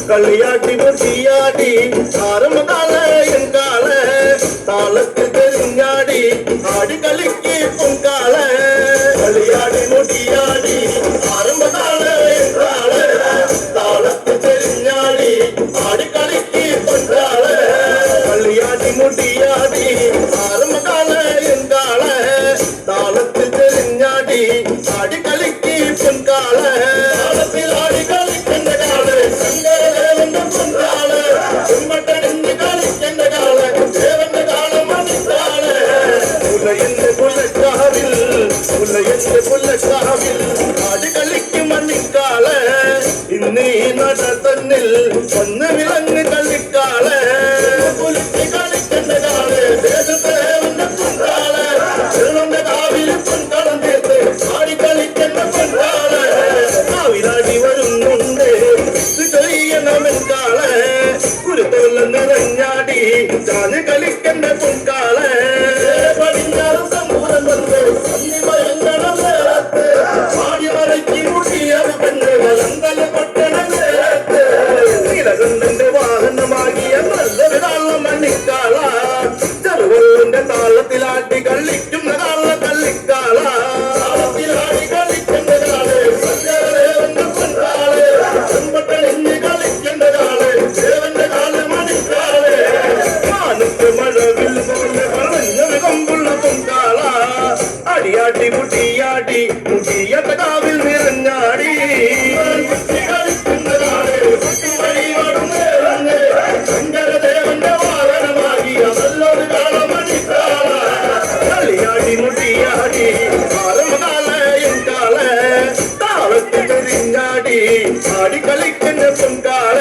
കളിയാട്ടി പൊട്ടിയാടി ആരംഭകാല എങ്കാല താളത്തിൽ തെരിഞ്ഞാടി ആടി കളിക്ക് പൊങ്കാല കളിയാടി മുടിയാടി ആരംഭകാല എങ്കാല താളത്തിൽ തെരിഞ്ഞാടി ആടി കളിക്ക് പൊങ്കാല കളിയാടി മുടിയാടി ആരംഭകാല എങ്കാല താളത്തിൽ തെരിഞ്ഞാടി ആടി കളിക്ക് പൊങ്കാല താളത്തിൽ ആടി കളിക്കുന്ന കാല് കളിക്കും മണ്ണിക്കാള ഇന്നീ നട തന്നിൽ ഒന്ന് വിളങ്ങ് കളിക്കാള പുലിക്ക് കളിക്കേണ്ട കാള് ദേശത്തെ പൊങ്കാള് കാവിൽ പൊൻകളം തീർത്ത് ആടി കളിക്കേണ്ട പൊങ്കാള് കാവിലാടി വരുന്നുണ്ട് ചെയ്യണമെൻകാള് കുരുത്തോല നിറഞ്ഞാടി ചാഞ്ഞ് കളിക്കേണ്ട പൊങ്കാള് പടിഞ്ഞാറ് സമ്പൂരം വന്ന് സന്നി ഭയങ്കരം നേരത്ത് ആടി മറയ്ക്ക് മുടിയത് പെണ്ണ് വലന്തല പട്ടണ നേരത്ത് നീലകണ്ഠന്റെ വാഹനമാകിയ നല്ലൊരു താളം മണ്ണിക്കാള ചെറുവള്ളിന്റെ താളത്തിലാട്ടി കളിക്കുന്ന കാള കള്ളിക്കാള താളത്തിലാടി കളിക്കേണ്ട കാള് സഞ്ചരദേവന്റെ പൊങ്കാള് ചെമ്പട്ടണിഞ്ഞ് കളിക്കേണ്ട കാള് ദേവന്റെ കാള് മണിക്കാള് മാനത്ത് മഴവിൽ പോലെ പറഞ്ഞൊരു കൊമ്പുള്ള പൊങ്കാള അടിയാട്ടി മുട്ടിയാടി മുട്ടിയട്ട കാവിൽ നിറഞ്ഞാടി കളിക്കുന്ന കാള് ശങ്കരദേവന്റെ വാഹനമാകിയ നല്ലൊരു കാള മണിക്കാള കളിയാടി മുട്ടിയാടി ആരംഭകാല എങ്കാള താളത്തിൽ തെരിഞ്ഞാടി ആടി കളിക്കുന്ന പൊങ്കാള